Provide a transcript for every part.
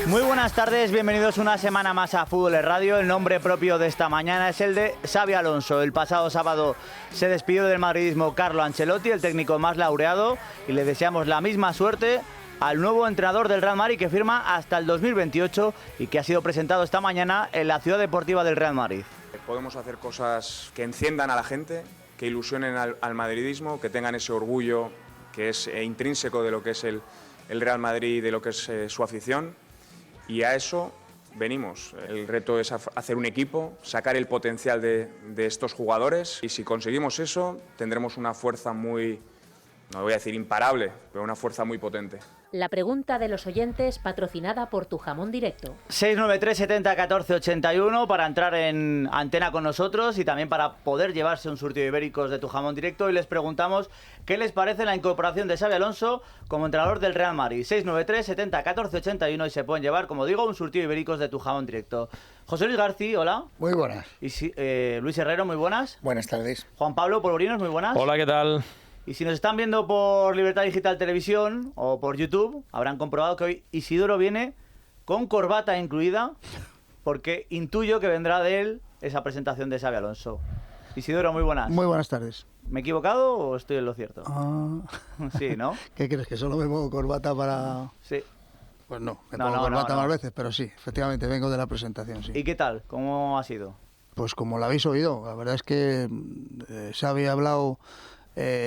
Muy buenas tardes, bienvenidos una semana más a Fútbol en Radio. El nombre propio de esta mañana es el de Xabi Alonso. El pasado sábado se despidió del madridismo Carlo Ancelotti, el técnico más laureado, y le deseamos la misma suerte al nuevo entrenador del Real Madrid, que firma hasta el 2028 y que ha sido presentado esta mañana en la Ciudad Deportiva del Real Madrid. Podemos hacer cosas que enciendan a la gente, que ilusionen al madridismo, que tengan ese orgullo que es intrínseco de lo que es el Real Madrid y de lo que es su afición. Y a eso venimos. El reto es hacer un equipo, sacar el potencial de estos jugadores, y si conseguimos eso tendremos una fuerza muy, no voy a decir imparable, pero una fuerza muy potente. La pregunta de los oyentes, patrocinada por Tu Jamón Directo. 693 70 14 81 para entrar en antena con nosotros y también para poder llevarse un surtido de ibéricos de Tu Jamón Directo. Y les preguntamos qué les parece la incorporación de Xabi Alonso como entrenador del Real Madrid. 693 70 14 81 y se pueden llevar, como digo, un surtido de ibéricos de Tu Jamón Directo. José Luis García, hola. Muy buenas. Y Luis Herrero, muy buenas. Buenas tardes. Juan Pablo Polvorinos, muy buenas. Hola, ¿qué tal? Y si nos están viendo por Libertad Digital Televisión o por YouTube, habrán comprobado que hoy Isidoro viene con corbata incluida, porque intuyo que vendrá de él esa presentación de Xabi Alonso. Isidoro, muy buenas. Muy buenas tardes. ¿Me he equivocado o estoy en lo cierto? Sí, ¿no? ¿Qué crees? ¿Que solo me pongo corbata para...? Sí. Pues no, me pongo corbata más veces, pero sí, efectivamente, vengo de la presentación, sí. ¿Y qué tal? ¿Cómo ha sido? Pues como lo habéis oído, la verdad es que Xabi ha hablado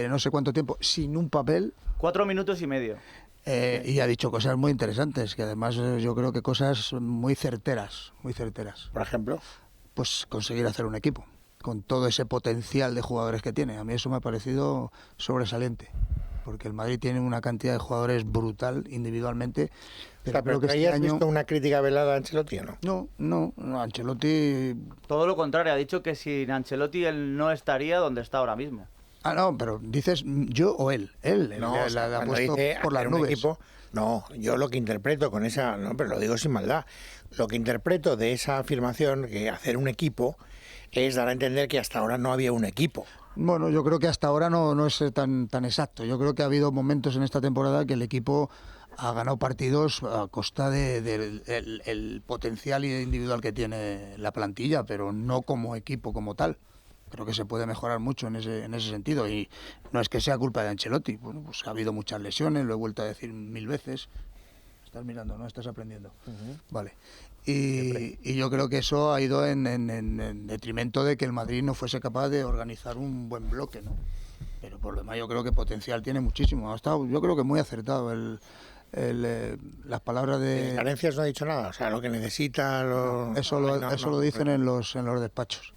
no sé cuánto tiempo, sin un papel. 4 minutos y medio. Y ha dicho cosas muy interesantes, que además yo creo que cosas muy certeras, muy certeras. Por ejemplo, pues conseguir hacer un equipo, con todo ese potencial de jugadores que tiene. A mí eso me ha parecido sobresaliente, porque el Madrid tiene una cantidad de jugadores brutal individualmente. Pero creo que este año... ¿Has visto una crítica velada a Ancelotti o no? No, Ancelotti... Todo lo contrario, ha dicho que sin Ancelotti él no estaría donde está ahora mismo. Ah, no, pero dices yo o él. Él no, la ha puesto por las nubes. Equipo, no, yo lo que interpreto con esa... No, pero lo digo sin maldad. Lo que interpreto de esa afirmación, que hacer un equipo, es dar a entender que hasta ahora no había un equipo. Bueno, yo creo que hasta ahora no es tan exacto. Yo creo que ha habido momentos en esta temporada que el equipo ha ganado partidos a costa del potencial individual que tiene la plantilla, pero no como equipo como tal. Creo que se puede mejorar mucho en ese sentido, y no es que sea culpa de Ancelotti. Bueno, pues ha habido muchas lesiones, lo he vuelto a decir 1000 veces. Estás mirando, ¿no? Estás aprendiendo. Vale. Y yo creo que eso ha ido en detrimento de que el Madrid no fuese capaz de organizar un buen bloque, ¿no? Pero por lo demás yo creo que potencial tiene muchísimo. Ha estado, yo creo que muy acertado las palabras de... Carencias no ha dicho nada, o sea, lo que necesita... Eso lo dicen en los despachos.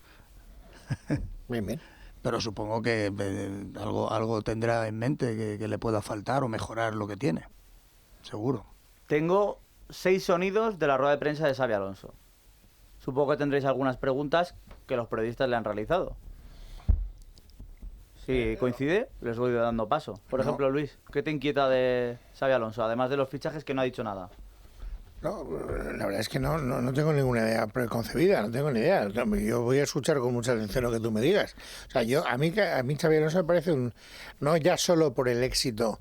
Bien. Pero supongo que algo tendrá en mente que le pueda faltar o mejorar lo que tiene. Seguro. Tengo 6 sonidos de la rueda de prensa de Xabi Alonso. Supongo que tendréis algunas preguntas que los periodistas le han realizado. Si coincide, les voy dando paso. Por ejemplo, Luis, ¿qué te inquieta de Xabi Alonso? Además de los fichajes, que no ha dicho nada. No, la verdad es que no tengo ninguna idea preconcebida, no tengo ni idea. Yo voy a escuchar con mucha atención lo que tú me digas. O sea, a mí Xabi Alonso me parece no ya solo por el éxito.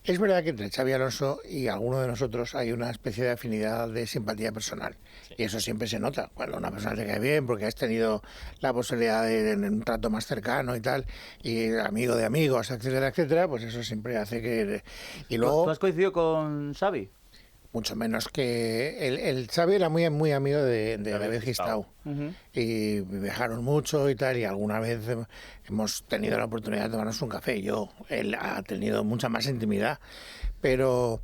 Es verdad que entre Xabi Alonso y alguno de nosotros hay una especie de afinidad de simpatía personal. Sí. Y eso siempre se nota cuando una persona te cae bien, porque has tenido la posibilidad de un trato más cercano y tal, y amigo de amigos, etcétera, etcétera, pues eso siempre hace que... Y luego, ¿Tú has coincidido con Xavi? Mucho menos que... El Xavi era muy amigo de David Gistau. Y viajaron mucho y tal, y alguna vez hemos tenido la oportunidad de tomarnos un café. Él ha tenido mucha más intimidad, pero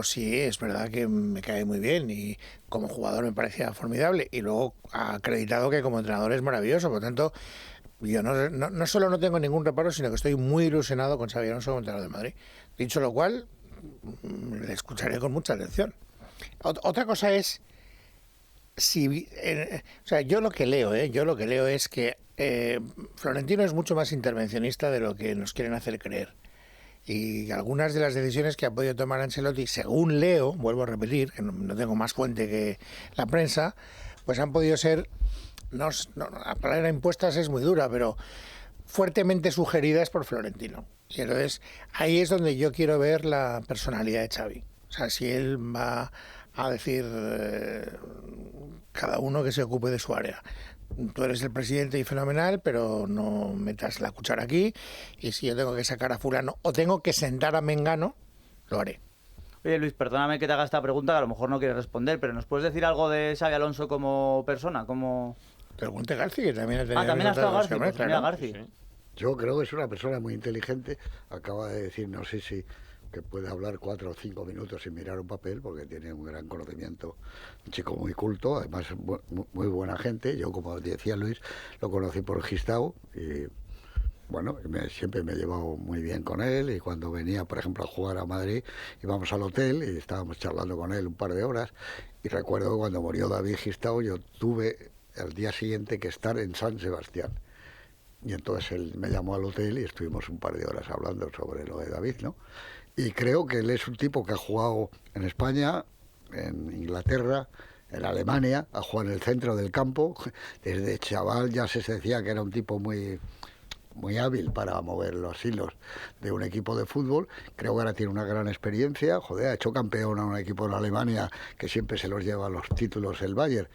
sí, es verdad que me cae muy bien, y como jugador me parecía formidable, y luego ha acreditado que como entrenador es maravilloso. Por lo tanto, yo no solo no tengo ningún reparo, sino que estoy muy ilusionado con Xabi Alonso como entrenador de Madrid. Dicho lo cual, le escucharé con mucha atención. Otra cosa es o sea, yo lo que leo es que Florentino es mucho más intervencionista de lo que nos quieren hacer creer, y algunas de las decisiones que ha podido tomar Ancelotti, según leo, vuelvo a repetir, que no tengo más fuente que la prensa, pues han podido ser, la palabra impuestas es muy dura, pero fuertemente sugeridas por Florentino. Y entonces ahí es donde yo quiero ver la personalidad de Xavi. O sea, si él va a decir cada uno que se ocupe de su área. Tú eres el presidente y fenomenal, pero no metas la cuchara aquí, y si yo tengo que sacar a fulano o tengo que sentar a Mengano, lo haré. Oye, Luis, perdóname que te haga esta pregunta, que a lo mejor no quieres responder, pero ¿nos puedes decir algo de Xabi Alonso como persona? Como... Pregunte Garci, que también ha tenido... también ha estado Garci, pues claro. mira, Garci. Sí. Yo creo que es una persona muy inteligente. Acaba de decir, no sé si que puede hablar 4 o 5 minutos sin mirar un papel, porque tiene un gran conocimiento, un chico muy culto, además muy buena gente. Yo, como decía Luis, lo conocí por Gistau y bueno, siempre me he llevado muy bien con él, y cuando venía, por ejemplo, a jugar a Madrid, íbamos al hotel y estábamos charlando con él un par de horas, y recuerdo que cuando murió David Gistau yo tuve al día siguiente que estar en San Sebastián. Y entonces él me llamó al hotel y estuvimos un par de horas hablando sobre lo de David, ¿no? Y creo que él es un tipo que ha jugado en España, en Inglaterra, en Alemania, ha jugado en el centro del campo. Desde chaval ya se decía que era un tipo muy hábil para mover los hilos de un equipo de fútbol. Creo que ahora tiene una gran experiencia. Joder, ha hecho campeón a un equipo en Alemania que siempre se los lleva los títulos el Bayern.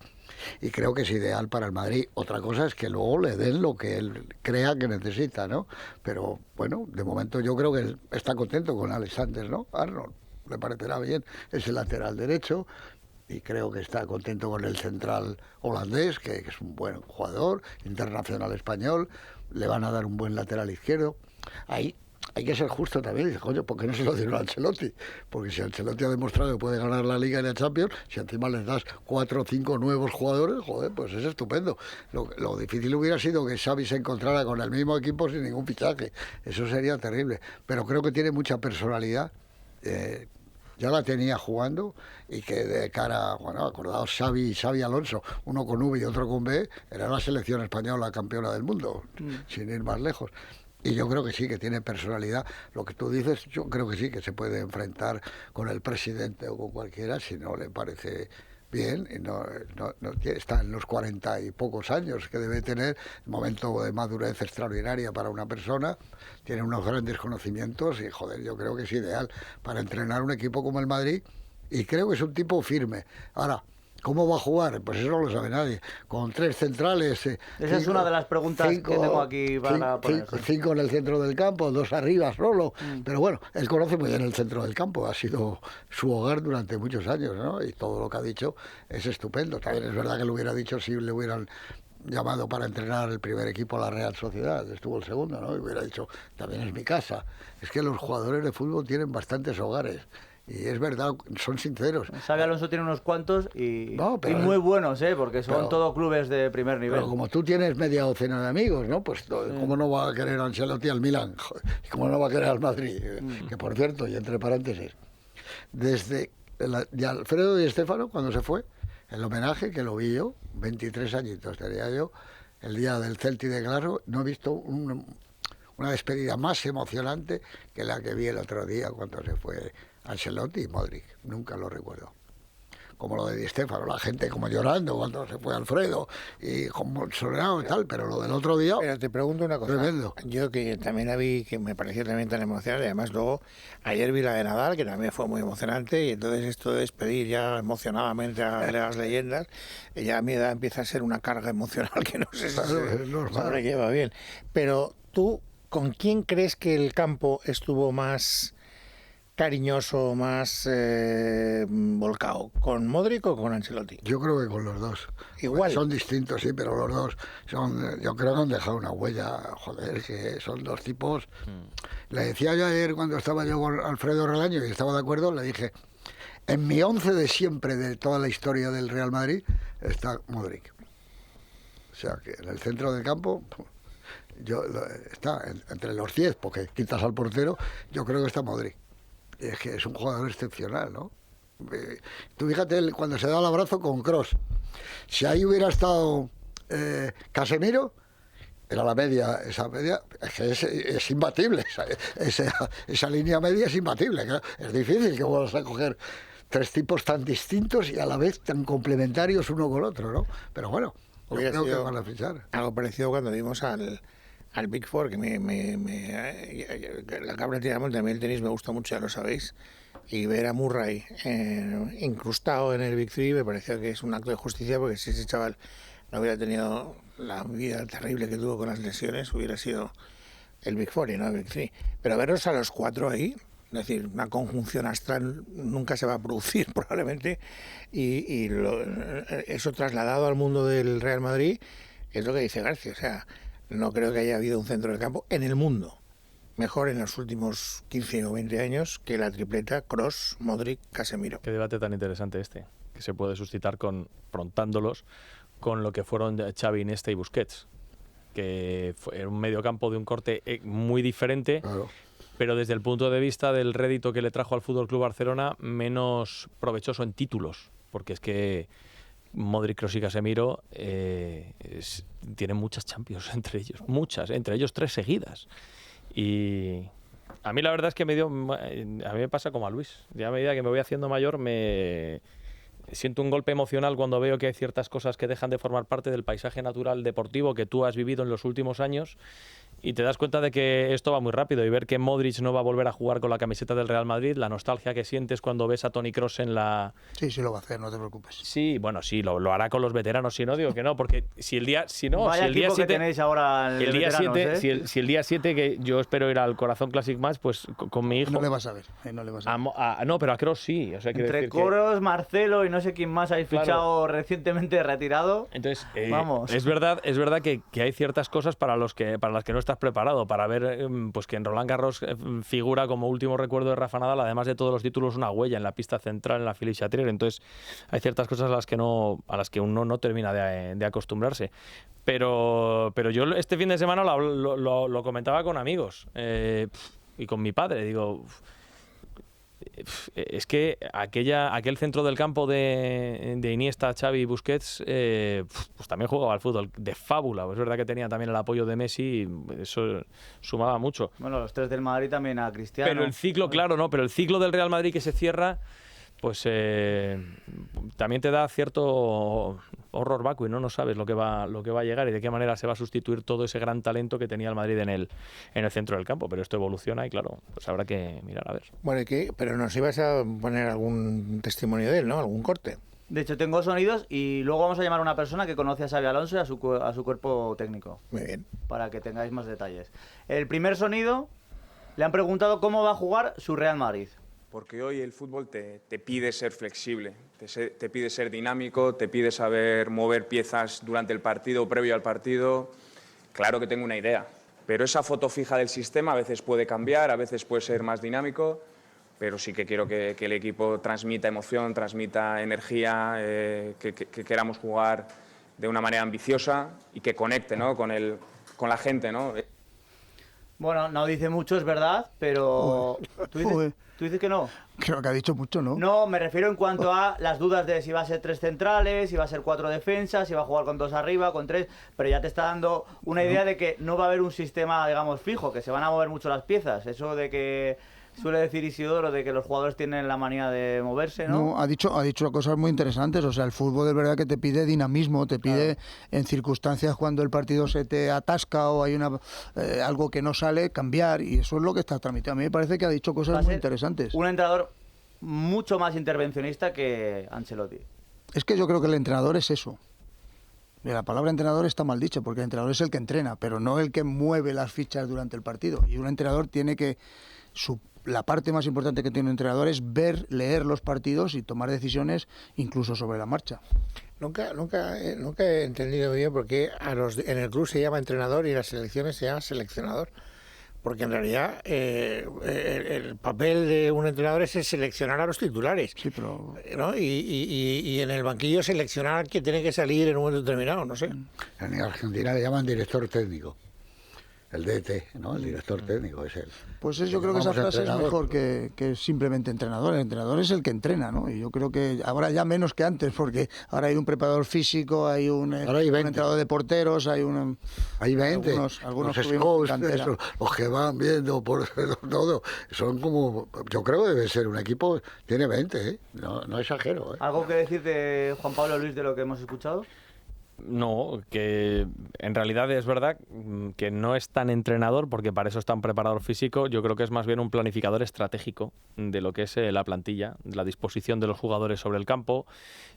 Y creo que es ideal para el Madrid. Otra cosa es que luego le den lo que él crea que necesita, ¿no? Pero bueno, de momento yo creo que él está contento con Alexander, ¿no? Arnold, le parecerá bien, es el lateral derecho, y creo que está contento con el central holandés, que es un buen jugador, internacional español. Le van a dar un buen lateral izquierdo. Ahí hay que ser justo también. Dice, coño, ¿por qué no se lo dieron a Ancelotti? Porque si Ancelotti ha demostrado que puede ganar la Liga y la Champions, si encima les das 4 o 5 nuevos jugadores, joder, pues es estupendo. Lo difícil hubiera sido que Xavi se encontrara con el mismo equipo sin ningún fichaje. Eso sería terrible. Pero creo que tiene mucha personalidad. Ya la tenía jugando, y que de cara, bueno, acordaos, Xavi Alonso, uno con V y otro con B, era la selección española campeona del mundo, sin ir más lejos. Y yo creo que sí, que tiene personalidad. Lo que tú dices, yo creo que sí, que se puede enfrentar con el presidente o con cualquiera si no le parece bien, y no está en los 40 y pocos años que debe tener, un momento de madurez extraordinaria para una persona, tiene unos grandes conocimientos y, joder, yo creo que es ideal para entrenar un equipo como el Madrid, y creo que es un tipo firme. Ahora, ¿cómo va a jugar? Pues eso no lo sabe nadie. Con 3 centrales... Esa es una de las preguntas que tengo aquí para poner. 5 en el centro del campo, 2 arriba solo. Pero bueno, él conoce muy bien el centro del campo. Ha sido su hogar durante muchos años, ¿no? Y todo lo que ha dicho es estupendo. También es verdad que lo hubiera dicho si le hubieran llamado para entrenar el primer equipo a la Real Sociedad. Estuvo el segundo, ¿no? Y hubiera dicho, también es mi casa. Es que los jugadores de fútbol tienen bastantes hogares. Y es verdad, son sinceros. Xabi Alonso tiene unos cuantos y muy buenos, porque son todos clubes de primer nivel. Pero como tú tienes media docena de amigos, ¿no? Pues ¿cómo no va a querer Ancelotti al Milan? ¿Cómo no va a querer al Madrid? Que por cierto, y entre paréntesis, desde de Alfredo Di Stéfano, cuando se fue, el homenaje que lo vi yo, 23 añitos tenía yo, el día del Celtic de Glasgow, no he visto una despedida más emocionante que la que vi el otro día cuando se fue Ancelotti y Modric. Nunca lo recuerdo. Como lo de Di Stéfano, la gente como llorando cuando se fue Alfredo y como soleado y tal, pero lo del otro día... Pero te pregunto una cosa. Tremendo. Yo que también la vi, que me pareció también tan emocionante, y además luego ayer vi la de Nadal, que también fue muy emocionante, y entonces esto de despedir ya emocionadamente a las leyendas, ya a mi edad empieza a ser una carga emocional que no sé si se lleva bien. Pero tú, ¿con quién crees que el campo estuvo más cariñoso, más volcado? ¿Con Modric o con Ancelotti? Yo creo que con los dos. Igual. Son distintos, sí, pero los dos yo creo que han dejado una huella. Joder, que son dos tipos. Le decía yo ayer, cuando estaba yo con Alfredo Relaño y estaba de acuerdo, le dije, en mi 11 de siempre, de toda la historia del Real Madrid, está Modric. O sea, que en el centro del campo... está entre los 10, porque quitas al portero, yo creo que está Modric. Es que es un jugador excepcional, ¿no? Tú fíjate cuando se da el abrazo con Kroos. Si ahí hubiera estado Casemiro, era la media, esa media, es imbatible. Esa línea media es imbatible. Es difícil que vuelvas a coger 3 tipos tan distintos y a la vez tan complementarios uno con otro, ¿no? Pero bueno, yo creo que van a fichar. Algo parecido cuando vimos al Big Four, que la cabra tira monte. A mí el tenis me gusta mucho, ya lo sabéis, y ver a Murray incrustado en el Big Three me pareció que es un acto de justicia, porque si ese chaval no hubiera tenido la vida terrible que tuvo con las lesiones, hubiera sido el Big Four y no el Big Three. Pero verlos a los 4 ahí, es decir, una conjunción astral nunca se va a producir probablemente, y eso trasladado al mundo del Real Madrid es lo que dice García. O sea, no creo que haya habido un centro del campo en el mundo mejor en los últimos 15 o 20 años que la tripleta Kroos, Modric, Casemiro. Qué debate tan interesante este, que se puede suscitar confrontándolos con lo que fueron Xavi, Iniesta y Busquets, que fue un mediocampo de un corte muy diferente, claro, pero desde el punto de vista del rédito que le trajo al FC Barcelona, menos provechoso en títulos, porque es que Modric, Kroos y Casemiro tienen muchas Champions entre ellos 3 seguidas. Y a mí la verdad es que a mí me pasa como a Luis. Ya a medida que me voy haciendo mayor me siento un golpe emocional cuando veo que hay ciertas cosas que dejan de formar parte del paisaje natural deportivo que tú has vivido en los últimos años, y te das cuenta de que esto va muy rápido, y ver que Modric no va a volver a jugar con la camiseta del Real Madrid, la nostalgia que sientes cuando ves a Toni Kroos en la... Sí, sí lo va a hacer, no te preocupes. Sí, bueno, sí, lo hará con los veteranos, si no digo que no, porque si el día 7 tenéis ahora el día 7, si el día 7, que yo espero ir al Corazón Classic Match, pues con mi hijo... No le vas a ver, no le vas a ver. No, pero a Kroos sí, o sea, entre Kroos, Marcelo y no sé quién más habéis fichado recientemente retirado. Entonces, vamos. Es verdad que hay ciertas cosas para las que no estás preparado, para ver pues que en Roland Garros figura como último recuerdo de Rafa Nadal, además de todos los títulos, una huella en la pista central, en la Philippe Chatrier. Entonces hay ciertas cosas a las que uno no termina de acostumbrarse. Pero yo este fin de semana lo comentaba con amigos y con mi padre. Digo, es que aquel centro del campo de Iniesta, Xavi y Busquets, pues también jugaba al fútbol de fábula. Es verdad que tenía también el apoyo de Messi y eso sumaba mucho. Bueno, los 3 del Madrid también a Cristiano. Pero el ciclo, claro, ¿no? Pero el ciclo del Real Madrid que se cierra, pues también te da cierto horror vacui, ¿no? No sabes lo que va a llegar y de qué manera se va a sustituir todo ese gran talento que tenía el Madrid en el centro del campo. Pero esto evoluciona y, claro, pues habrá que mirar a ver. Bueno, pero nos ibas a poner algún testimonio de él, ¿no? Algún corte. De hecho, tengo sonidos y luego vamos a llamar a una persona que conoce a Xabi Alonso y a su cuerpo técnico. Muy bien. Para que tengáis más detalles. El primer sonido, le han preguntado cómo va a jugar su Real Madrid. Porque hoy el fútbol te pide ser flexible, te pide ser dinámico, te pide saber mover piezas durante el partido, previo al partido. Claro que tengo una idea, pero esa foto fija del sistema a veces puede cambiar, a veces puede ser más dinámico, pero sí que quiero que el equipo transmita emoción, transmita energía, que queramos jugar de una manera ambiciosa y que conecte, ¿no? con la gente, ¿no? Bueno, no dice mucho, es verdad, pero ¿tú dices que no? Creo que ha dicho mucho, ¿no? No, me refiero en cuanto a las dudas de si va a ser 3 centrales, si va a ser 4 defensas, si va a jugar con 2 arriba, con 3, pero ya te está dando una idea de que no va a haber un sistema, digamos, fijo, que se van a mover mucho las piezas. Eso de que suele decir Isidoro, de que los jugadores tienen la manía de moverse, ¿no? No, ha dicho cosas muy interesantes. O sea, el fútbol es verdad que te pide dinamismo, te pide en circunstancias cuando el partido se te atasca o hay algo que no sale, cambiar, y eso es lo que está transmitiendo. A mí me parece que ha dicho cosas muy interesantes. Un entrenador mucho más intervencionista que Ancelotti. Es que yo creo que el entrenador es eso. La palabra entrenador está mal dicha, porque el entrenador es el que entrena, pero no el que mueve las fichas durante el partido. Y un entrenador tiene que... La parte más importante que tiene un entrenador es leer los partidos y tomar decisiones incluso sobre la marcha. Nunca he entendido bien por qué en el club se llama entrenador y en las selecciones se llama seleccionador. Porque en realidad el papel de un entrenador es seleccionar a los titulares. Sí, pero... ¿no? Y en el banquillo seleccionar al que tiene que salir en un momento determinado, no sé. En Argentina le llaman director técnico. El DT, ¿no? El director técnico es él. Pues yo creo que esa frase es mejor que simplemente entrenador. El entrenador es el que entrena, ¿no? Y yo creo que ahora ya menos que antes, porque ahora hay un preparador físico, hay un entrenador de porteros, hay 20. Algunos los scouts, los que van viendo por todo, son como... Yo creo que debe ser un equipo, tiene 20, ¿eh? No exagero, ¿eh? ¿Algo que decir de Juan Pablo Luis de lo que hemos escuchado? No, que en realidad es verdad que no es tan entrenador, porque para eso está un preparador físico. Yo creo que es más bien un planificador estratégico de lo que es la plantilla, la disposición de los jugadores sobre el campo.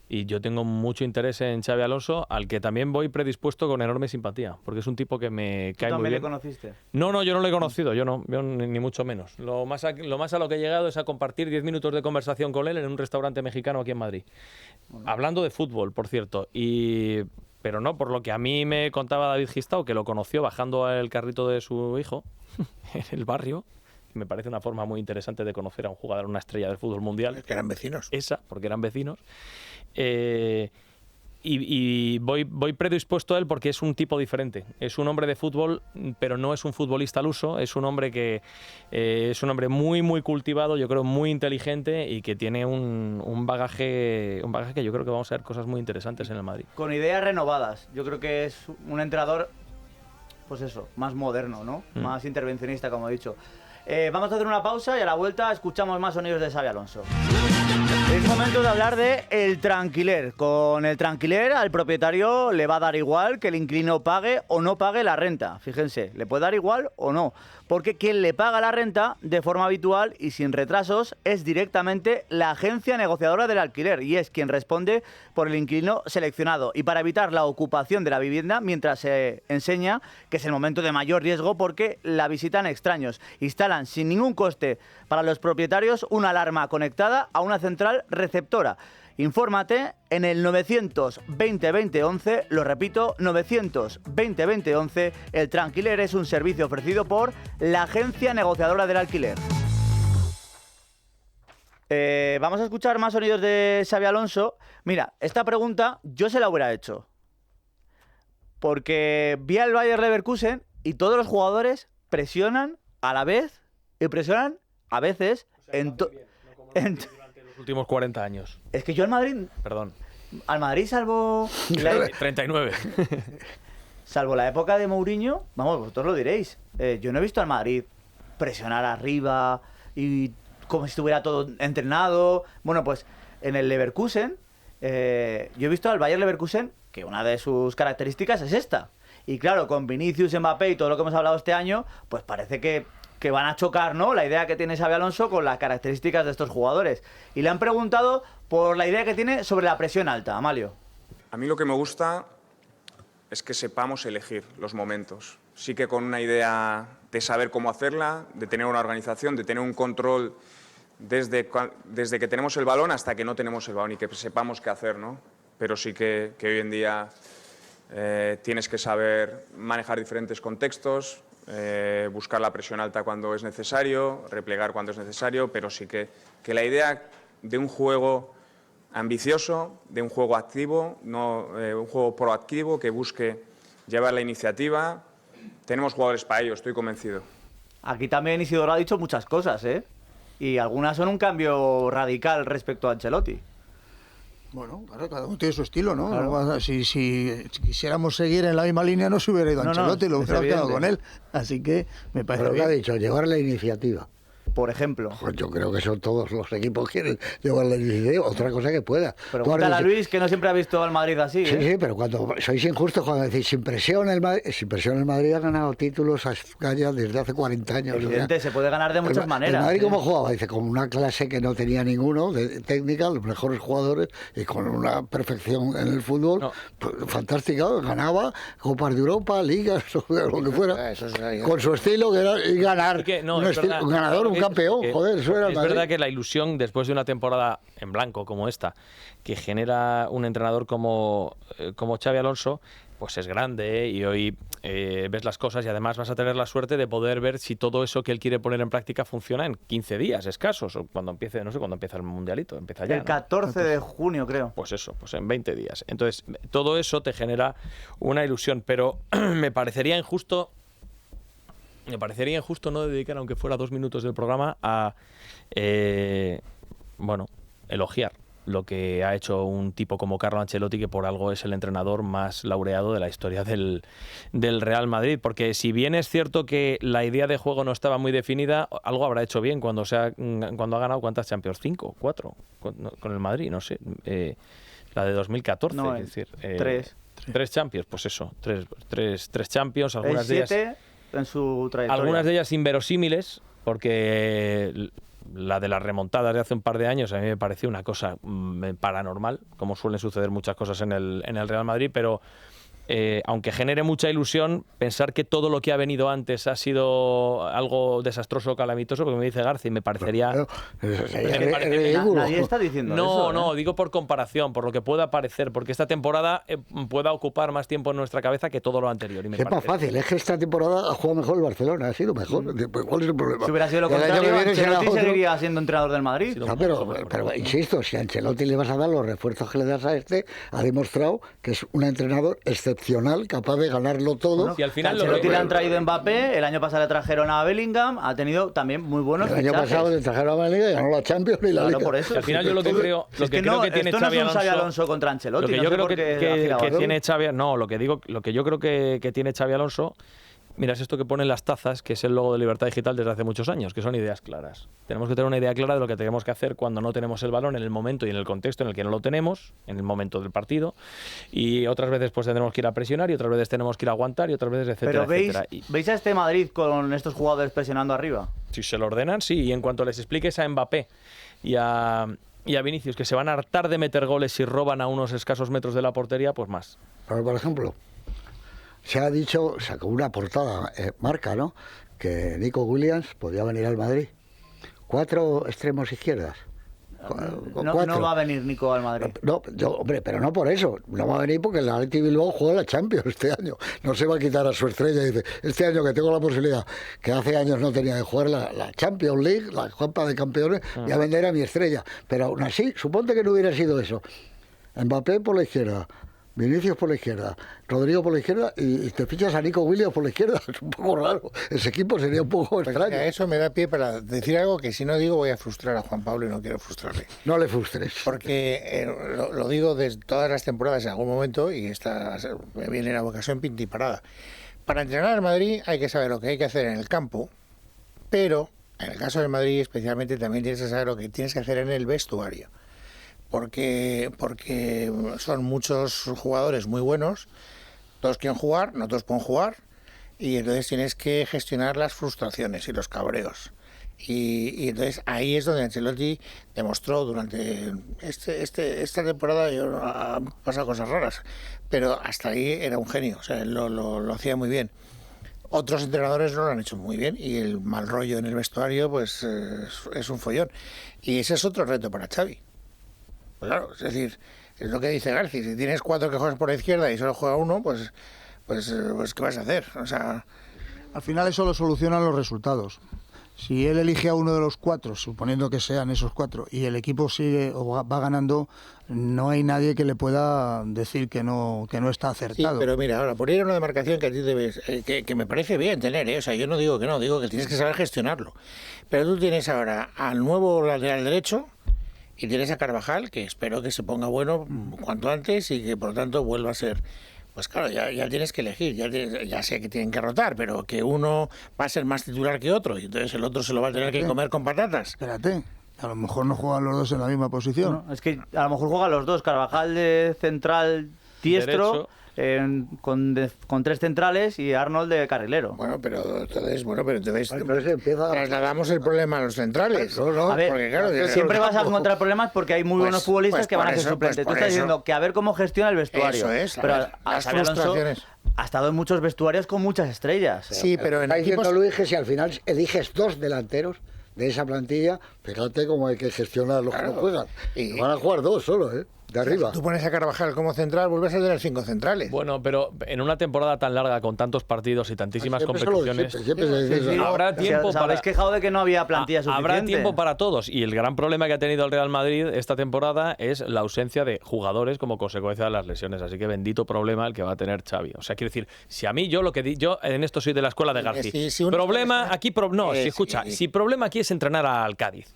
Y yo tengo mucho interés en Xabi Alonso, al que también voy predispuesto con enorme simpatía, porque es un tipo que me cae muy bien. ¿Tú también le conociste? No, yo no lo he conocido, yo ni mucho menos. Lo más a lo que he llegado es a compartir 10 minutos de conversación con él en un restaurante mexicano aquí en Madrid. Hablando de fútbol, por cierto. Pero no, por lo que a mí me contaba David Gistau, que lo conoció bajando el carrito de su hijo en el barrio. Me parece una forma muy interesante de conocer a un jugador, una estrella del fútbol mundial. Que eran vecinos. Porque eran vecinos. Y voy predispuesto a él porque es un tipo diferente. Es un hombre de fútbol, pero no es un futbolista al uso. Es un hombre que es un hombre muy, muy cultivado, yo creo muy inteligente, y que tiene un bagaje que yo creo que vamos a ver cosas muy interesantes en el Madrid. Con ideas renovadas. Yo creo que es un entrenador, pues eso, más moderno, ¿no? Más intervencionista, como he dicho. Vamos a hacer una pausa y a la vuelta escuchamos más sonidos de Xabi Alonso. Es momento de hablar de El Tranquiler. Con El Tranquiler al propietario le va a dar igual que el inquilino pague o no pague la renta. Fíjense, le puede dar igual o no, porque quien le paga la renta de forma habitual y sin retrasos es directamente la agencia negociadora del alquiler, y es quien responde por el inquilino seleccionado. Y para evitar la ocupación de la vivienda mientras se enseña, que es el momento de mayor riesgo porque la visitan extraños, instalan sin ningún coste para los propietarios una alarma conectada a una central receptora. Infórmate en el 920-2011, lo repito, 920-2011. El Tranquiler es un servicio ofrecido por la agencia negociadora del alquiler. Vamos a escuchar más sonidos de Xabi Alonso. Mira, esta pregunta yo se la hubiera hecho, porque vi al Bayer Leverkusen y todos los jugadores presionan a la vez y presionan a veces Los últimos 40 años. Es que yo al Madrid... Perdón. Al Madrid, salvo... 39. Salvo la época de Mourinho, vamos, vosotros lo diréis. Yo no he visto al Madrid presionar arriba y como si estuviera todo entrenado. Bueno, pues en el Leverkusen, yo he visto al Bayer Leverkusen, que una de sus características es esta. Y claro, con Vinicius, Mbappé y todo lo que hemos hablado este año, pues parece que van a chocar, ¿no? La idea que tiene Xabi Alonso con las características de estos jugadores. Y le han preguntado por la idea que tiene sobre la presión alta. Amalio. A mí lo que me gusta es que sepamos elegir los momentos. Sí que con una idea de saber cómo hacerla, de tener una organización, de tener un control desde que tenemos el balón hasta que no tenemos el balón y que sepamos qué hacer, ¿no? Pero sí que hoy en día tienes que saber manejar diferentes contextos, buscar la presión alta cuando es necesario, replegar cuando es necesario, pero sí que la idea de un juego ambicioso, de un juego activo, no un juego proactivo que busque llevar la iniciativa. Tenemos jugadores para ello, estoy convencido. Aquí también Isidoro ha dicho muchas cosas, ¿eh? Y algunas son un cambio radical respecto a Ancelotti. Bueno, claro, cada uno tiene su estilo, ¿no? Claro. Si quisiéramos seguir en la misma línea no se hubiera ido Ancelotti, lo hubiera quedado con él. Así que me parece Pero bien. ¿qué ha dicho? Llevar la iniciativa. Por ejemplo. Pues yo creo que son todos los equipos que quieren llevar la iniciativa. Otra cosa que pueda. Pero pregúntale a Luis, que no siempre ha visto al Madrid así, Sí, ¿eh? sí, pero cuando sois injustos cuando decís sin presión el Madrid ha ganado títulos a Escaya desde hace 40 años. Evidente, se puede ganar de muchas maneras. ¿El Madrid ¿eh? cómo jugaba? Dice, con una clase que no tenía ninguno, de técnica, los mejores jugadores, y con una perfección en el fútbol, pues, fantástica, ganaba Copas de Europa, Ligas, lo que fuera, con su estilo, que era y ganar, un ganador, un campeón, joder. Es verdad que la ilusión después de una temporada en blanco como esta, que genera un entrenador como Xabi Alonso, pues es grande, ¿eh? Y hoy ves las cosas y además vas a tener la suerte de poder ver si todo eso que él quiere poner en práctica funciona en 15 días escasos, o cuando empiece, no sé cuándo empieza el Mundialito, empieza ya, el 14 de junio, creo. Pues eso, pues en 20 días. Entonces, todo eso te genera una ilusión, pero me parecería injusto no dedicar, aunque fuera 2 minutos del programa, a elogiar lo que ha hecho un tipo como Carlo Ancelotti, que por algo es el entrenador más laureado de la historia del Real Madrid. Porque si bien es cierto que la idea de juego no estaba muy definida, algo habrá hecho bien cuando ha ganado, ¿cuántas Champions? 5, 4 con el Madrid, no sé. La de 2014, no, es decir. 3 Champions, pues eso. 3 Champions, algunas de ellas... 7 en su trayectoria. Algunas de ellas inverosímiles, porque la de las remontadas de hace un par de años a mí me pareció una cosa paranormal, como suelen suceder muchas cosas en el Real Madrid, pero aunque genere mucha ilusión, pensar que todo lo que ha venido antes ha sido algo desastroso o calamitoso, porque me dice García, me parecería... Nadie está diciendo eso. No, digo por comparación, por lo que pueda parecer, porque esta temporada pueda ocupar más tiempo en nuestra cabeza que todo lo anterior. Es más fácil, es que esta temporada ha jugado mejor el Barcelona, ha sido mejor. ¿Cuál es el problema? Si hubiera sido lo contrario, Ancelotti seguiría siendo entrenador del Madrid. Pero insisto, si a Ancelotti le vas a dar los refuerzos que le das a este, ha demostrado que es un entrenador excepcional, capaz de ganarlo todo. Bueno, y al final Ancelotti le han traído Mbappé, el año pasado le trajeron a Bellingham, ha tenido también muy buenos fichajes. El año pasado le trajeron a Bellingham y ganó la Champions y la Liga. Por eso. Y al final yo lo que creo que tiene Xabi Alonso, Xabi Alonso contra Ancelotti. Lo que yo creo que tiene Xabi, lo que yo creo que tiene Xabi Alonso, mira, es esto que ponen las tazas, que es el logo de Libertad Digital desde hace muchos años, que son ideas claras. Tenemos que tener una idea clara de lo que tenemos que hacer cuando no tenemos el balón, en el momento y en el contexto en el que no lo tenemos, en el momento del partido, y otras veces pues tendremos que ir a presionar, y otras veces tenemos que ir a aguantar, y otras veces etcétera, Pero etcétera. ¿veis a este Madrid con estos jugadores presionando arriba? Si se lo ordenan, sí, y en cuanto les expliques a Mbappé y a Vinicius que se van a hartar de meter goles si roban a unos escasos metros de la portería, pues más. Pero, por ejemplo, se ha dicho, sacó una portada, Marca, ¿no?, que Nico Williams podía venir al Madrid. 4 extremos izquierdas. No va a venir Nico al Madrid. No, hombre, pero no por eso. No va a venir porque el Athletic Bilbao juega la Champions este año. No se va a quitar a su estrella. Dice, este año que tengo la posibilidad, que hace años no tenía de jugar la Champions League, la Copa de Campeones, voy a vender a mi estrella. Pero aún así, suponte que no hubiera sido eso. Mbappé por la izquierda, Vinicius por la izquierda, Rodrigo por la izquierda y te fichas a Nico Williams por la izquierda. Es un poco raro. Ese equipo sería un poco extraño. Eso me da pie para decir algo que si no digo voy a frustrar a Juan Pablo y no quiero frustrarle. No le frustres. Porque lo digo desde todas las temporadas en algún momento y esta me viene la vocación pinta y parada. Para entrenar al Madrid hay que saber lo que hay que hacer en el campo, pero en el caso del Madrid especialmente también tienes que saber lo que tienes que hacer en el vestuario. Porque son muchos jugadores muy buenos, todos quieren jugar, no todos pueden jugar, y entonces tienes que gestionar las frustraciones y los cabreos. Y entonces ahí es donde Ancelotti demostró durante esta temporada, han pasado cosas raras, pero hasta ahí era un genio, o sea, él lo hacía muy bien. Otros entrenadores no lo han hecho muy bien y el mal rollo en el vestuario pues es un follón. Y ese es otro reto para Xavi. Claro, es decir, es lo que dice García, si tienes 4 que juegas por la izquierda y solo juega uno, pues ¿qué vas a hacer? O sea, al final eso lo solucionan los resultados. Si él elige a uno de los 4, suponiendo que sean esos 4, y el equipo sigue o va ganando, no hay nadie que le pueda decir que no está acertado. Sí, pero mira, ahora, por ir a una demarcación que a ti debes, que me parece bien tener, o sea, yo no digo que no, digo que tienes que saber gestionarlo. Pero tú tienes ahora al nuevo lateral derecho, y tienes a Carvajal, que espero que se ponga bueno cuanto antes y que por lo tanto vuelva a ser. Pues claro, ya tienes que elegir, ya sé que tienen que rotar, pero que uno va a ser más titular que otro y entonces el otro se lo va a tener que comer con patatas. Espérate, a lo mejor no juegan los dos en la misma posición. No, es que a lo mejor juegan los dos, Carvajal de central diestro, con 3 centrales y Arnold de carrilero. Pero entonces trasladamos el problema a los centrales. A ver, porque, claro, siempre vas a encontrar problemas porque hay muy buenos futbolistas que van a ser suplentes. Tú estás diciendo que a ver cómo gestiona el vestuario. Eso es, pero las frustraciones. Ha estado en muchos vestuarios con muchas estrellas. Sí, pero en está equipos... diciendo Luis que si al final eliges 2 delanteros de esa plantilla, fíjate cómo hay que gestionar los que no juegan. Y van a jugar 2 solo, de arriba. Tú pones a Carvajal como central, vuelves a tener 5 centrales. Bueno, pero en una temporada tan larga, con tantos partidos y tantísimas competiciones, habrá tiempo os habéis quejado de que no había plantilla suficiente. Habrá tiempo para todos. Y el gran problema que ha tenido el Real Madrid esta temporada es la ausencia de jugadores como consecuencia de las lesiones. Así que bendito problema el que va a tener Xavi. O sea, quiero decir, si a mí yo en esto soy de la escuela de García. Si problema aquí, si problema aquí es entrenar al Cádiz.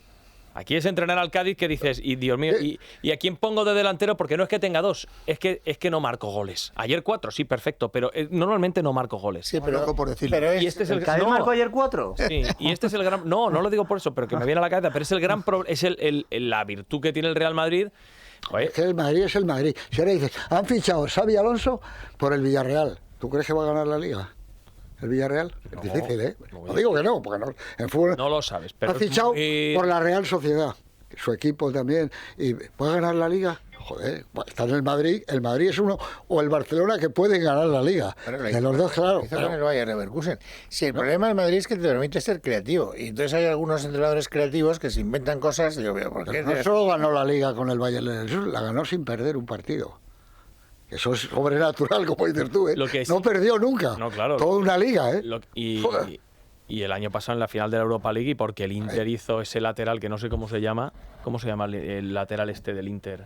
Aquí es entrenar al Cádiz que dices, y Dios mío, ¿y a quién pongo de delantero? Porque no es que tenga 2, es que no marco goles. Ayer 4, sí, perfecto, pero normalmente no marco goles. Sí, pero loco por decirlo. pero Y este es ¿El Cádiz marcó ayer 4? Sí, y este es el gran... No lo digo por eso, pero que me viene a la cabeza, pero es el gran es la virtud que tiene el Real Madrid. Joder, Es que el Madrid es el Madrid. Si ahora dices, han fichado a Xabi Alonso por el Villarreal, ¿tú crees que va a ganar la Liga? ¿El Villarreal? Es difícil, ¿eh? No digo que no, porque no, en fútbol no lo sabes, pero ha fichado es muy- por la Real Sociedad, su equipo también, y ¿puede ganar la Liga? Joder, está en el Madrid es uno, o el Barcelona que pueden ganar la Liga. Bueno, De los dos, claro. Hizo con el Bayer Leverkusen. Sí, el problema del Madrid es que te permite ser creativo. Y entonces hay algunos entrenadores creativos que se inventan cosas. Y yo veo, ¿por qué? No solo ganó la Liga con el Bayern Leverkusen, la ganó sin perder un partido. Eso es sobrenatural, como dices tú, ¿eh? Lo que sí- No perdió nunca. No, claro. Toda una Liga, ¿eh? Y el año pasado en la final de la Europa League, y porque el Inter hizo ese lateral que no sé cómo se llama el lateral este del Inter,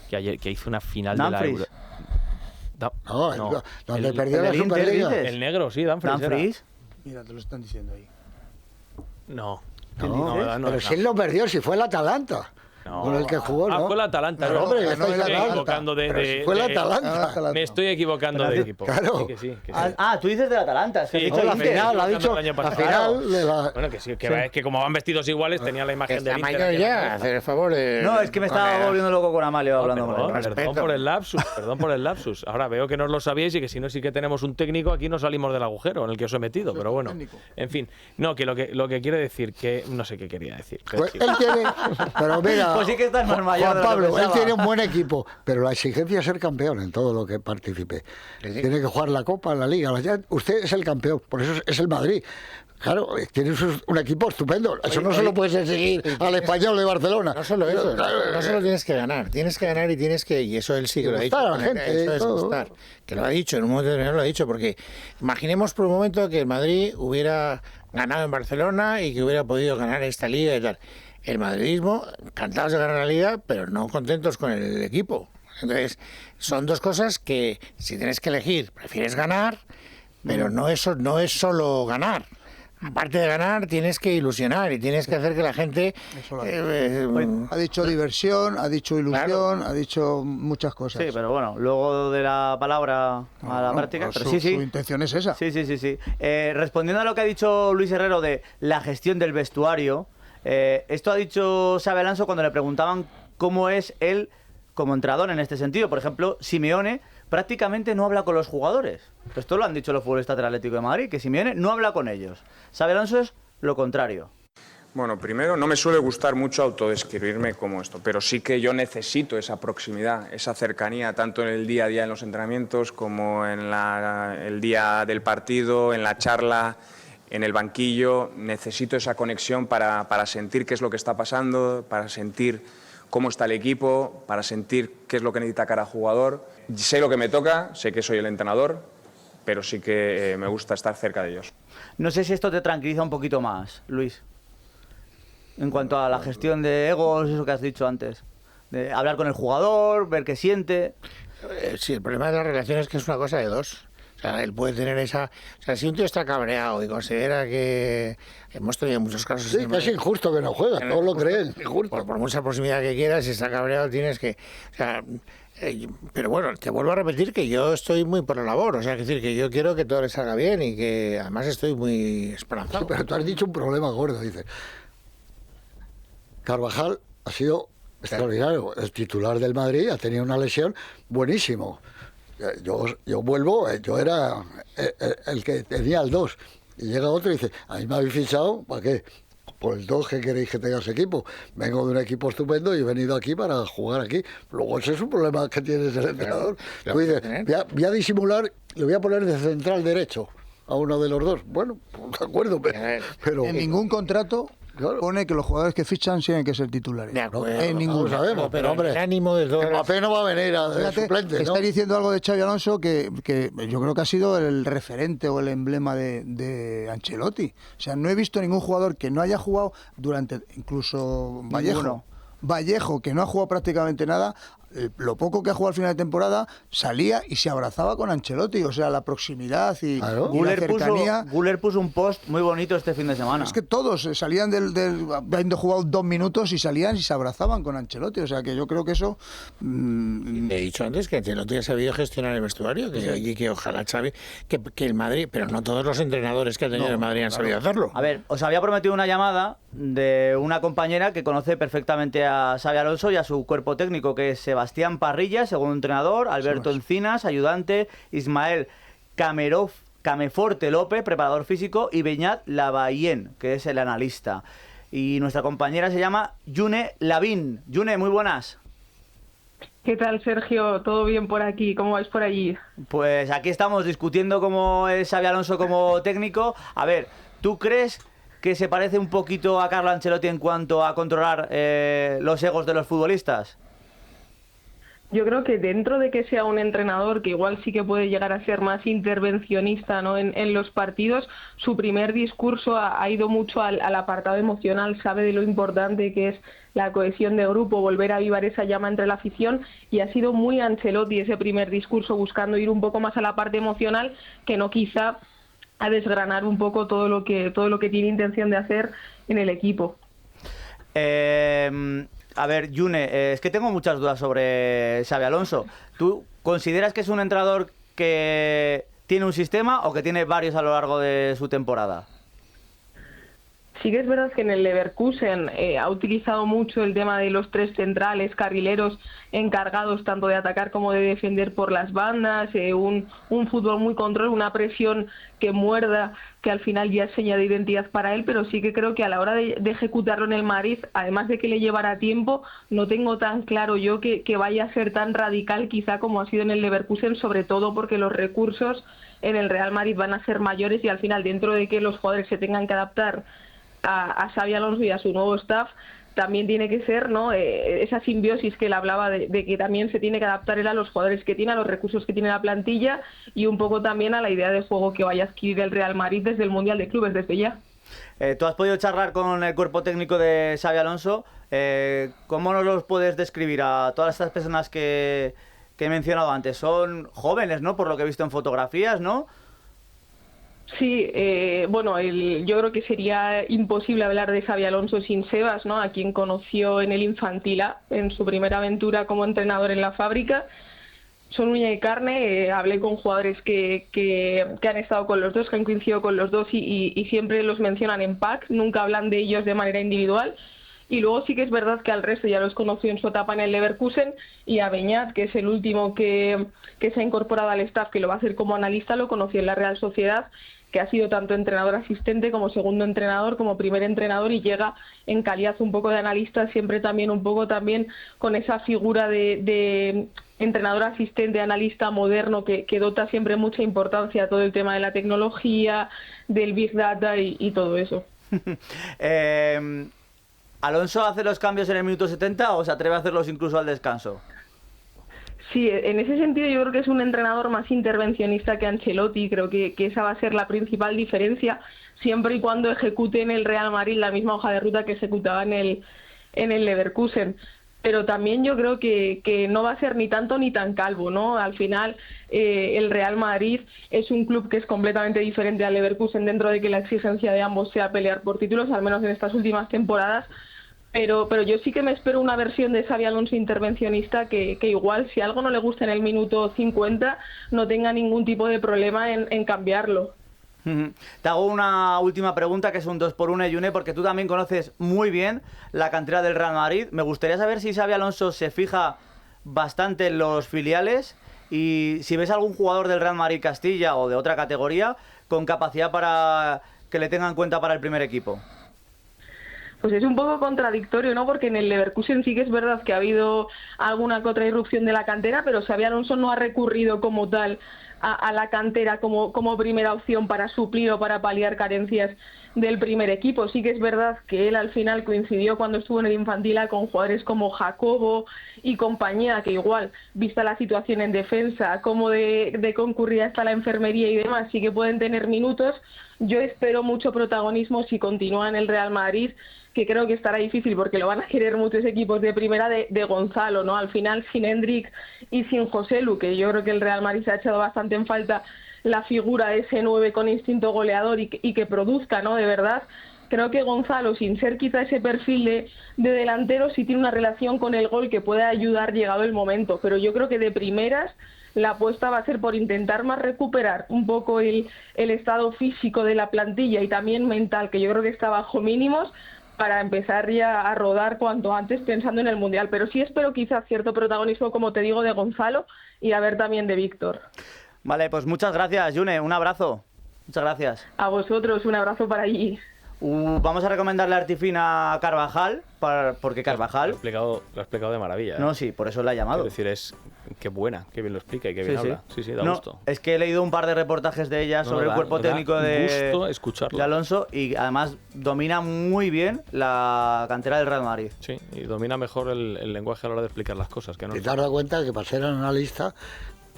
que hizo una final Dumfries. de la No, No, donde el- perdió el la del Inter, Superliga. dices. El negro, sí, Dumfries. era. ¿Dumfries? Mira, te lo están diciendo ahí. No. No, no, pero si él lo perdió, si fue el Atalanta. No. Con el que jugó, ¿no? Fue el Atalanta. Pero, no, hombre, me ganó el estoy Atalanta. equivocando Pero si fue el Atalanta. Me estoy equivocando de equipo. Claro. Sí, que sí. Tú dices del Atalanta. Es que has Sí, dicho la Inter. final, ha el dicho año la pasado. final de la... Bueno, que sí, es que como van vestidos iguales, tenía la imagen del Está Inter. mayor aquí en la ya, cabeza. hacer el favor de... No, es que me estaba volviendo loco con Amalio hablando con él. Perdón por el lapsus, Ahora veo que no os lo sabíais y que si no sí que tenemos un técnico, aquí no salimos del agujero en el que os he metido, pero bueno. En fin, no, que lo que quiere decir, que no sé qué quería decir. Pues él tiene... Pero mira, Pues sí que estás más mayor Juan de lo que Pablo, él pensaba. tiene un buen equipo, pero la exigencia es ser campeón en todo lo que participe. Tiene que jugar la Copa, la Liga. Usted es el campeón, por eso es el Madrid. Claro, tiene un equipo estupendo. Eso no se lo puedes exigir al Español de Barcelona. No solo eso, no solo tienes que ganar y tienes que, y eso él sí que lo ha dicho. Gustar a la gente, Eso es todo. gustar, que lo ha dicho, en un momento determinado lo ha dicho, porque imaginemos por un momento que el Madrid hubiera ganado en Barcelona y que hubiera podido ganar esta liga y tal. El madridismo, encantados de ganar la liga, pero no contentos con el equipo. Entonces, son dos cosas que, si tienes que elegir, prefieres ganar, pero no es solo ganar. Aparte de ganar, tienes que ilusionar y tienes que hacer que la gente... Ha dicho diversión, ha dicho ilusión, Claro. ha dicho muchas cosas. Sí, pero bueno, luego de la palabra a la práctica. Pero sí, Su sí. intención es esa. Sí. Respondiendo a lo que ha dicho Luis Herrero de la gestión del vestuario, esto ha dicho Xabi Alonso cuando le preguntaban cómo es él como entrenador en este sentido. Por ejemplo, Simeone prácticamente no habla con los jugadores. Esto lo han dicho los futbolistas del Atlético de Madrid, que Simeone no habla con ellos. Xabi Alonso es lo contrario. Bueno, primero, no me suele gustar mucho autodescribirme como esto, pero sí que yo necesito esa proximidad, esa cercanía, tanto en el día a día en los entrenamientos como en el día del partido, en la charla, en el banquillo. Necesito esa conexión para sentir qué es lo que está pasando, para sentir cómo está el equipo, para sentir qué es lo que necesita cada jugador. Sé lo que me toca, sé que soy el entrenador, pero sí que me gusta estar cerca de ellos. No sé si esto te tranquiliza un poquito más, Luis. En cuanto a la gestión de egos, eso que has dicho antes. De hablar con el jugador, ver qué siente. Sí, el problema de la relación es que es una cosa de dos. O sea, él puede tener esa... O sea, si un tío está cabreado y considera que... Hemos tenido muchos casos... Sí, que es injusto que no juega, todos lo creen. Injusto. Por mucha proximidad que quieras, si está cabreado tienes que... O sea, pero bueno, te vuelvo a repetir que yo estoy muy por la labor. O sea, es decir, que yo quiero que todo le salga bien y que además estoy muy esperanzado. Pero tú has dicho un problema gordo, dice. Carvajal ha sido extraordinario. El titular del Madrid ha tenido una lesión buenísimo. Yo vuelvo, yo era el que tenía el 2. Y llega otro y dice, a mí me habéis fichado, ¿para qué? Por el 2 que queréis que tenga ese equipo. Vengo de un equipo estupendo y he venido aquí para jugar aquí. Luego ese es un problema que tienes el entrenador. Tú dices, voy a disimular, le voy a poner de central derecho a uno de los dos. Bueno, pues de acuerdo, pero En ningún contrato Claro. pone que los jugadores que fichan tienen que ser titulares. De acuerdo. En no ninguno. lo sabemos, pero hombre, el ánimo de todas las- Mbappé no va a venir a de Fíjate, suplente, ¿no? estáis diciendo algo de Xabi Alonso que yo creo que ha sido el referente o el emblema de Ancelotti. O sea, no he visto ningún jugador que no haya jugado durante, incluso Vallejo. Ninguno. Vallejo, que no ha jugado prácticamente nada, lo poco que ha jugado al final de temporada, salía y se abrazaba con Ancelotti, o sea, la proximidad y la cercanía. Guller puso un post muy bonito este fin de semana. Es que todos salían habiendo jugado 2 minutos y salían y se abrazaban con Ancelotti, o sea que yo creo que eso... He dicho antes que Ancelotti ha sabido gestionar el vestuario, que ojalá Xavi, que el Madrid, pero no todos los entrenadores que ha tenido el Madrid han sabido hacerlo. A ver, os había prometido una llamada de una compañera que conoce perfectamente a Xabi Alonso y a su cuerpo técnico, que es Sebastián Parrilla, segundo entrenador, Alberto Encinas, ayudante, Ismael Cameforte López, preparador físico, y Beñat Lavallén, que es el analista. Y nuestra compañera se llama Yune Lavín. Yune, muy buenas. ¿Qué tal, Sergio? ¿Todo bien por aquí? ¿Cómo vais por allí? Pues aquí estamos discutiendo cómo es Xabi Alonso como técnico. A ver, ¿tú crees que se parece un poquito a Carlo Ancelotti en cuanto a controlar los egos de los futbolistas? Yo creo que dentro de que sea un entrenador que igual sí que puede llegar a ser más intervencionista, ¿no?, en los partidos, su primer discurso ha ido mucho al apartado emocional, sabe de lo importante que es la cohesión de grupo, volver a avivar esa llama entre la afición, y ha sido muy Ancelotti ese primer discurso, buscando ir un poco más a la parte emocional, que no quizá a desgranar un poco todo lo que tiene intención de hacer en el equipo. A ver, Yune, es que tengo muchas dudas sobre Xabi Alonso. ¿Tú consideras que es un entrenador que tiene un sistema o que tiene varios a lo largo de su temporada? Sí que es verdad que en el Leverkusen ha utilizado mucho el tema de los 3 centrales, carrileros encargados tanto de atacar como de defender por las bandas, un fútbol muy control, una presión que muerda, que al final ya es seña de identidad para él, pero sí que creo que a la hora de ejecutarlo en el Madrid, además de que le llevará tiempo, no tengo tan claro yo que vaya a ser tan radical quizá como ha sido en el Leverkusen, sobre todo porque los recursos en el Real Madrid van a ser mayores y al final, dentro de que los jugadores se tengan que adaptar a Xabi Alonso y a su nuevo staff, también tiene que ser, ¿no?, esa simbiosis que él hablaba de que también se tiene que adaptar él a los jugadores que tiene, a los recursos que tiene la plantilla y un poco también a la idea de juego que vaya a adquirir el Real Madrid desde el Mundial de Clubes, desde ya. Tú has podido charlar con el cuerpo técnico de Xabi Alonso. ¿Cómo nos los puedes describir a todas estas personas que he mencionado antes? Son jóvenes, ¿no?, por lo que he visto en fotografías, ¿no? Sí, bueno, yo creo que sería imposible hablar de Xabi Alonso sin Sebas, ¿no?, a quien conoció en el Infantil A, en su primera aventura como entrenador en la fábrica. Son uña y carne, hablé con jugadores que han estado con los dos, que han coincidido con los dos y siempre los mencionan en pack, nunca hablan de ellos de manera individual. Y luego sí que es verdad que al resto ya los conoció en su etapa en el Leverkusen, y a Beñat, que es el último que se ha incorporado al staff, que lo va a hacer como analista, lo conoció en la Real Sociedad, que ha sido tanto entrenador asistente como segundo entrenador, como primer entrenador, y llega en calidad un poco de analista, siempre también un poco también con esa figura de entrenador asistente, analista moderno, que dota siempre mucha importancia a todo el tema de la tecnología, del Big Data y todo eso. ¿Alonso hace los cambios en el minuto 70 o se atreve a hacerlos incluso al descanso? Sí, en ese sentido yo creo que es un entrenador más intervencionista que Ancelotti. Creo que esa va a ser la principal diferencia, siempre y cuando ejecute en el Real Madrid la misma hoja de ruta que ejecutaba en el Leverkusen. Pero también yo creo que no va a ser ni tanto ni tan calvo, ¿no? Al final el Real Madrid es un club que es completamente diferente al Leverkusen, dentro de que la exigencia de ambos sea pelear por títulos, al menos en estas últimas temporadas. Pero yo sí que me espero una versión de Xabi Alonso intervencionista que igual, si algo no le gusta en el minuto 50, no tenga ningún tipo de problema en cambiarlo. Te hago una última pregunta, que es un 2 por 1, Yune, porque tú también conoces muy bien la cantera del Real Madrid. Me gustaría saber si Xabi Alonso se fija bastante en los filiales y si ves algún jugador del Real Madrid Castilla o de otra categoría con capacidad para que le tengan en cuenta para el primer equipo. Pues es un poco contradictorio, ¿no? Porque en el Leverkusen sí que es verdad que ha habido alguna que otra irrupción de la cantera, pero Xabi Alonso no ha recurrido como tal a la cantera como primera opción para suplir o para paliar carencias del primer equipo. Sí que es verdad que él al final coincidió cuando estuvo en el Infantil con jugadores como Jacobo y compañía, que igual, vista la situación en defensa, cómo de concurrida está la enfermería y demás, sí que pueden tener minutos. Yo espero mucho protagonismo si continúa en el Real Madrid, que creo que estará difícil porque lo van a querer muchos equipos de primera, de Gonzalo, ¿no? Al final, sin Hendrik y sin Joselu, que yo creo que el Real Madrid se ha echado bastante en falta la figura de ese 9 con instinto goleador y que produzca, ¿no? De verdad, creo que Gonzalo, sin ser quizá ese perfil de delantero, sí tiene una relación con el gol que puede ayudar llegado el momento, pero yo creo que de primeras la apuesta va a ser por intentar más recuperar un poco el estado físico de la plantilla y también mental, que yo creo que está bajo mínimos, para empezar ya a rodar cuanto antes pensando en el Mundial. Pero sí espero quizás cierto protagonismo, como te digo, de Gonzalo y a ver también de Víctor. Vale, pues muchas gracias, June, un abrazo. Muchas gracias. A vosotros, un abrazo para allí. Vamos a recomendarle a Artifin a Carvajal, porque Carvajal... Lo ha explicado de maravilla. No, sí, por eso la he llamado. Es decir, qué buena, qué bien lo explica y qué bien habla. Sí, da gusto. Es que he leído un par de reportajes de ella sobre el cuerpo técnico de Alonso y además domina muy bien la cantera del Real Madrid. Sí, y domina mejor el lenguaje a la hora de explicar las cosas. Que no te has dado cuenta que para ser analista...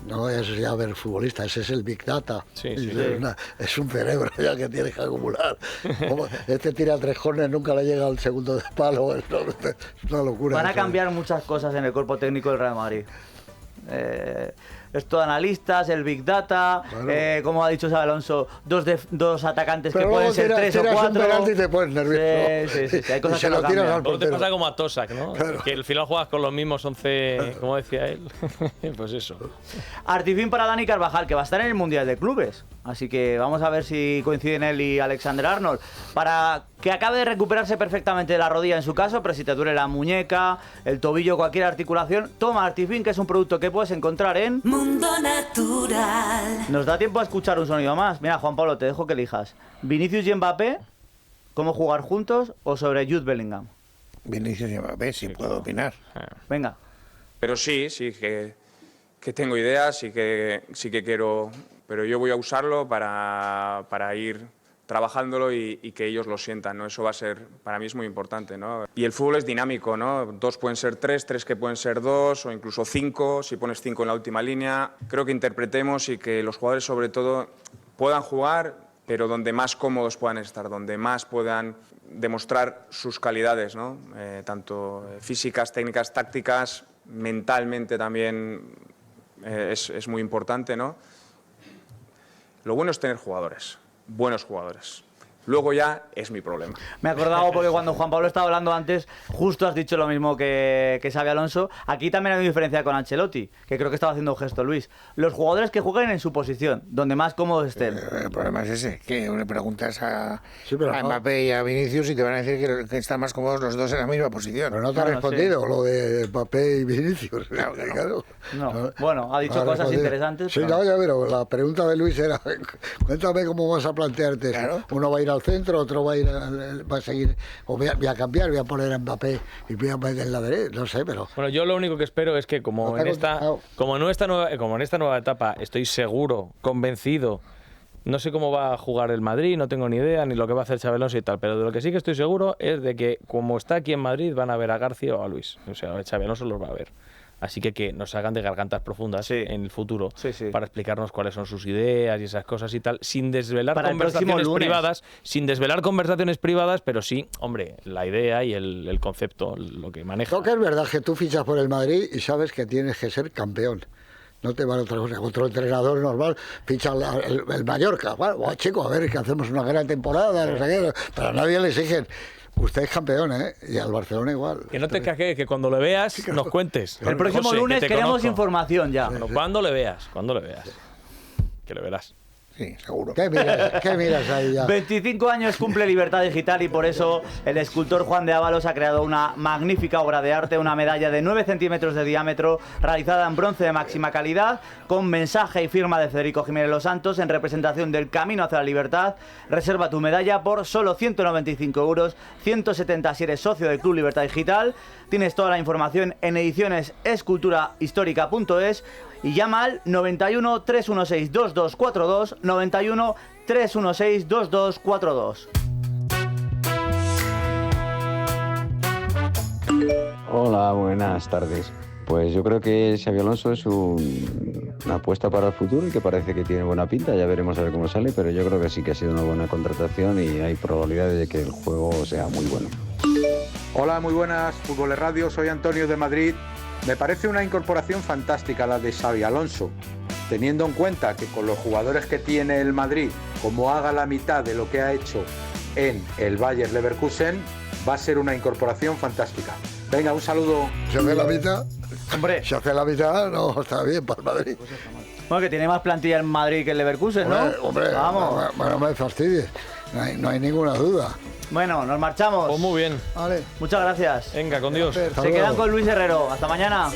No es ya ver futbolista, ese es el Big Data. Es un cerebro ya que tienes que acumular. Este tira 3 corners, nunca le llega al segundo de palo. Es una locura. Van a cambiar muchas cosas en el cuerpo técnico del Real Madrid. Esto de analistas, el Big Data, claro. Como ha dicho Xabi Alonso, dos atacantes que pueden ser 3 o 4. Y te pones nervioso. Sí, hay cosas que no cambian. Luego te pasa como a Tosak, ¿no? Claro. Que al final juegas con los mismos 11, como decía él. Pues eso. Artifin para Dani Carvajal, que va a estar en el Mundial de Clubes. Así que vamos a ver si coinciden él y Alexander Arnold. Para que acabe de recuperarse perfectamente de la rodilla en su caso, pero si te duele la muñeca, el tobillo, cualquier articulación, toma Artifin, que es un producto que puedes encontrar en Mundo Natural. Nos da tiempo a escuchar un sonido más. Mira, Juan Pablo, te dejo que elijas. ¿Vinicius y Mbappé? ¿Cómo jugar juntos? ¿O sobre Jude Bellingham? Vinicius y Mbappé, sí puedo opinar. Venga. Pero sí que tengo ideas y que quiero... Pero yo voy a usarlo para ir trabajándolo y que ellos lo sientan, ¿no? Eso va a ser, para mí es muy importante, ¿no? Y el fútbol es dinámico, ¿no? 2 pueden ser 3, 3 que pueden ser 2 o incluso 5, si pones 5 en la última línea. Creo que interpretemos y que los jugadores sobre todo puedan jugar, pero donde más cómodos puedan estar, donde más puedan demostrar sus calidades, ¿no? Tanto físicas, técnicas, tácticas, mentalmente también es muy importante, ¿no? Lo bueno es tener jugadores, buenos jugadores. Luego ya es mi problema. Me he acordado porque cuando Juan Pablo estaba hablando antes, justo has dicho lo mismo que Xabi Alonso. Aquí también hay una diferencia con Ancelotti, que creo que estaba haciendo un gesto, Luis. Los jugadores que jueguen en su posición, donde más cómodos estén. El problema es ese, que le preguntas a Mbappé y a Vinicius y te van a decir que están más cómodos los dos en la misma posición. Pero no te ha respondido lo de Mbappé y Vinicius. Claro. No. Bueno, ha dicho cosas interesantes. Sí, no, ya, pero la pregunta de Luis era, cuéntame cómo vas a plantearte. Claro. Uno va a ir al centro, otro va a seguir, o voy a cambiar, voy a poner a Mbappé y voy a meter en la derecha, no sé, pero... Bueno, yo lo único que espero es que como en esta nueva etapa estoy seguro, convencido, no sé cómo va a jugar el Madrid, no tengo ni idea, ni lo que va a hacer Xabi Alonso y tal, pero de lo que sí que estoy seguro es de que como está aquí en Madrid van a ver a García o a Luis, o sea, Xabi Alonso los va a ver. Así que nos hagan de gargantas profundas en el futuro para explicarnos cuáles son sus ideas y esas cosas y tal, sin desvelar conversaciones privadas, pero sí, hombre, la idea y el concepto, lo que maneja. Creo que es verdad que tú fichas por el Madrid y sabes que tienes que ser campeón. No te vale otra cosa. Otro entrenador normal ficha el Mallorca. Bueno, chico, a ver, que hacemos una gran temporada, no sé qué, pero a nadie le exigen. Usted es campeón, ¿eh? Y al Barcelona igual. Que no te cajes, que cuando le veas nos cuentes. El próximo lunes queremos información ya. Bueno, cuando le veas. Que le verás. Sí, seguro. ¿Qué miras ahí ya? 25 años cumple Libertad Digital y por eso el escultor Juan de Ábalos ha creado una magnífica obra de arte, una medalla de 9 centímetros de diámetro, realizada en bronce de máxima calidad, con mensaje y firma de Federico Jiménez Los Santos en representación del camino hacia la libertad. Reserva tu medalla por solo 195 euros, 170 si eres socio del Club Libertad Digital. Tienes toda la información en edicionesesculturahistórica.es y llama al 91 316 2242, 91 316 2242. Hola, buenas tardes. Pues yo creo que Xabi Alonso es una apuesta para el futuro y que parece que tiene buena pinta. Ya veremos a ver cómo sale, pero yo creo que sí que ha sido una buena contratación y hay probabilidades de que el juego sea muy bueno. Hola, muy buenas, Fútbol Radio, soy Antonio de Madrid. Me parece una incorporación fantástica la de Xabi Alonso, teniendo en cuenta que con los jugadores que tiene el Madrid, como haga la mitad de lo que ha hecho en el Bayer Leverkusen, va a ser una incorporación fantástica. Venga, un saludo. ¿Se hace la mitad? Hombre. Si hace la mitad, no está bien para el Madrid. Bueno, que tiene más plantilla en Madrid que el Leverkusen, ¿no? Hombre, vamos. No me fastidies, no hay ninguna duda. Bueno, nos marchamos. Pues muy bien. Vale. Muchas gracias. Venga, con Dios. Se quedan con Luis Herrero. Hasta mañana.